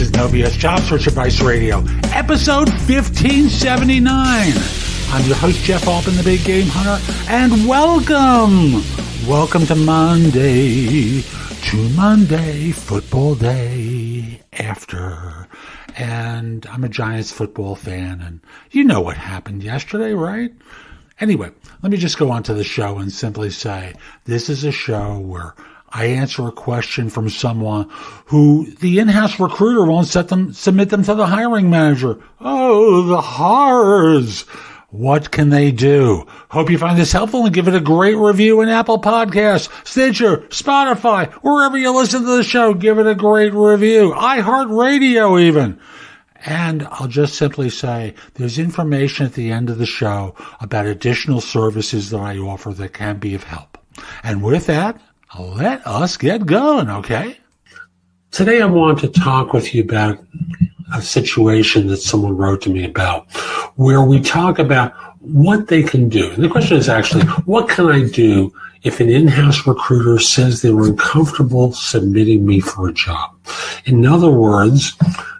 This is No BS Job Search Advice Radio, episode 1579. I'm your host, Jeff Altman, the Big Game Hunter, and welcome to Monday, football day after. And I'm a Giants football fan, and you know what happened yesterday, right? Anyway, let me just go on to the show and simply say, this is a show where I answer a question from someone who the in-house recruiter won't submit them to the hiring manager. Oh, the horrors. What can they do? Hope you find this helpful and give it a great review in Apple Podcasts, Stitcher, Spotify, wherever you listen to the show. Give it a great review. iHeartRadio even. And I'll just simply say there's information at the end of the show about additional services that I offer that can be of help. And with that, let us get going, okay? Today I want to talk with you about a situation that someone wrote to me about, where we talk about what they can do. And the question is actually, what can I do if an in-house recruiter says they were uncomfortable submitting me for a job? In other words,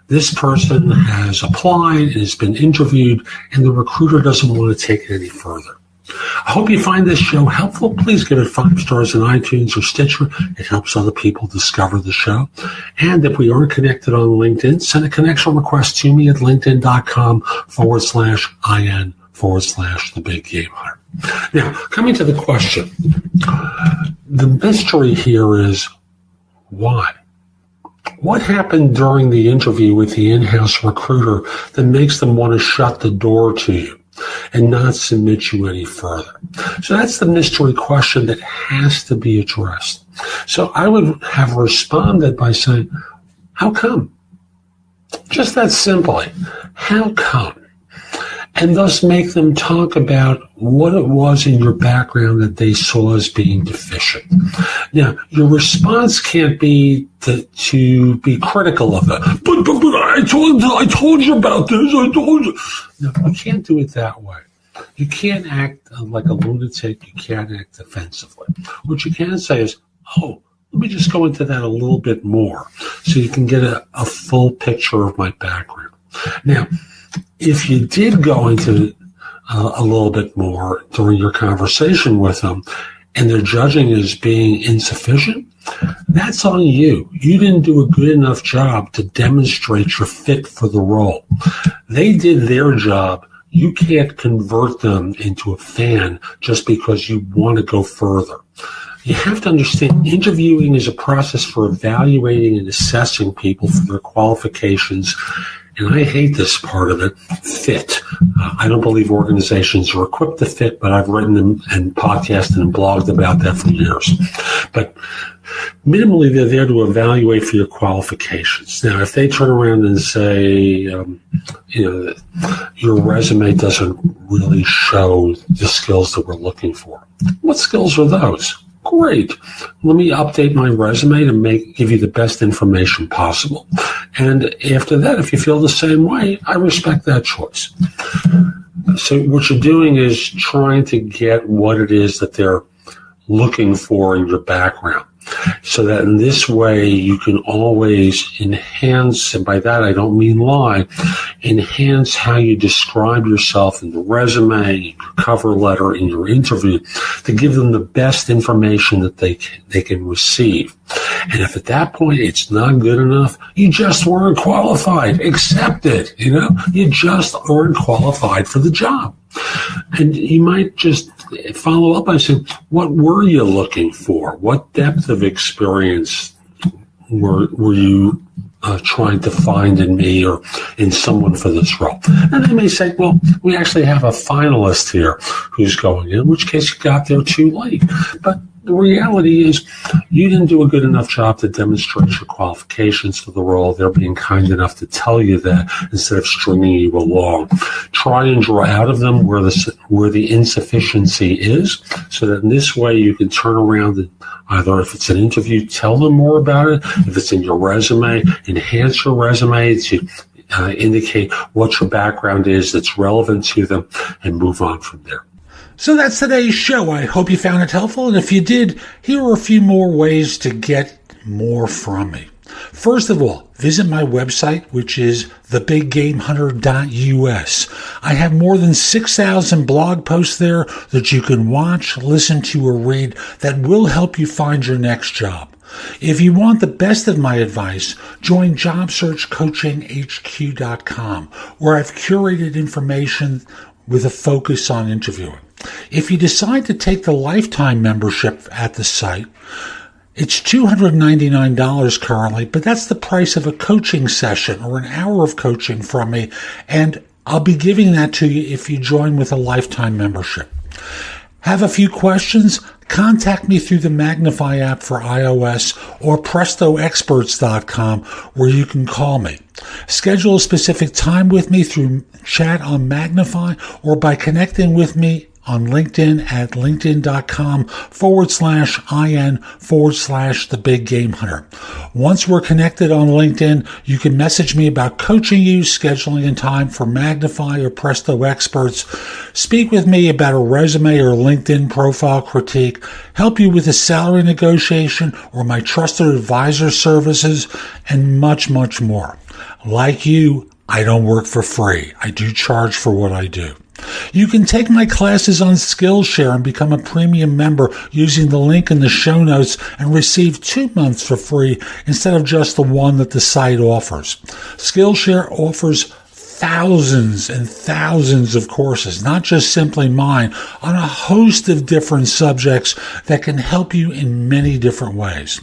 this person has applied and has been interviewed, and the recruiter doesn't want to take it any further. I hope you find this show helpful. Please give it 5 stars in iTunes or Stitcher. It helps other people discover the show. And if we aren't connected on LinkedIn, send a connection request to me at linkedin.com/IN/the Big Game Hunter. Now, coming to the question, the mystery here is why? What happened during the interview with the in-house recruiter that makes them want to shut the door to you and not submit you any further? So that's the mystery question that has to be addressed. So I would have responded by saying, how come? Just that simply. How come? And thus make them talk about what it was in your background that they saw as being deficient. Now, your response can't be to be critical of it. But I told you about this. I told you. No, you can't do it that way. You can't act like a lunatic. You can't act defensively. What you can say is, oh, let me just go into that a little bit more so you can get a full picture of my background. Now, if you did go into a little bit more during your conversation with them and they're judging as being insufficient, that's on you. You didn't do a good enough job to demonstrate your fit for the role. They did their job. You can't convert them into a fan just because you want to go further. You have to understand interviewing is a process for evaluating and assessing people for their qualifications. And I hate this part of it, fit. I don't believe organizations are equipped to fit, but I've written and podcasted and blogged about that for years. But minimally, they're there to evaluate for your qualifications. Now, if they turn around and say, your resume doesn't really show the skills that we're looking for, what skills are those? Great. Let me update my resume to give you the best information possible. And after that, if you feel the same way, I respect that choice. So what you're doing is trying to get what it is that they're looking for in your background, so that in this way you can always enhance, and by that I don't mean lie, enhance how you describe yourself in the resume, your cover letter, in your interview, to give them the best information that they can receive. And if at that point it's not good enough, you just weren't qualified. Accept it. You just aren't qualified for the job. And you might just follow up by saying, what were you looking for? What depth of experience were you trying to find in me or in someone for this role? And they may say, well, we actually have a finalist here who's going in which case you got there too late. But the reality is you didn't do a good enough job to demonstrate your qualifications for the role. They're being kind enough to tell you that instead of stringing you along. Try and draw out of them where the insufficiency is, so that in this way you can turn around and either, if it's an interview, tell them more about it. If it's in your resume, enhance your resume to indicate what your background is that's relevant to them, and move on from there. So that's today's show. I hope you found it helpful. And if you did, here are a few more ways to get more from me. First of all, visit my website, which is thebiggamehunter.us. I have more than 6,000 blog posts there that you can watch, listen to, or read that will help you find your next job. If you want the best of my advice, join JobSearchCoachingHQ.com, where I've curated information with a focus on interviewing. If you decide to take the lifetime membership at the site, it's $299 currently, but that's the price of a coaching session or an hour of coaching from me, and I'll be giving that to you if you join with a lifetime membership. Have a few questions? Contact me through the Magnify app for iOS or PrestoExperts.com, where you can call me. Schedule a specific time with me through chat on Magnify or by connecting with me on LinkedIn at linkedin.com/IN/The Big Game Hunter. Once we're connected on LinkedIn, you can message me about coaching you, scheduling a time for Magnify or Presto Experts, speak with me about a resume or LinkedIn profile critique, help you with a salary negotiation or my trusted advisor services, and much, much more. Like you, I don't work for free. I do charge for what I do. You can take my classes on Skillshare and become a premium member using the link in the show notes and receive 2 months for free instead of just the one that the site offers. Skillshare offers thousands and thousands of courses, not just simply mine, on a host of different subjects that can help you in many different ways.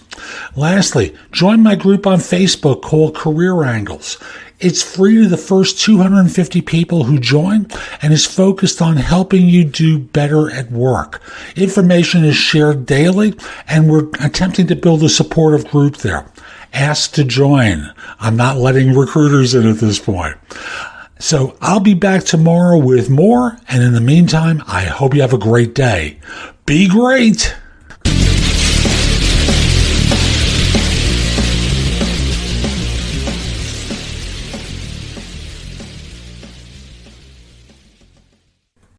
Lastly, join my group on Facebook called Career Angles. It's free to the first 250 people who join and is focused on helping you do better at work. Information is shared daily, and we're attempting to build a supportive group there. Ask to join. I'm not letting recruiters in at this point. So I'll be back tomorrow with more, and in the meantime, I hope you have a great day. Be great!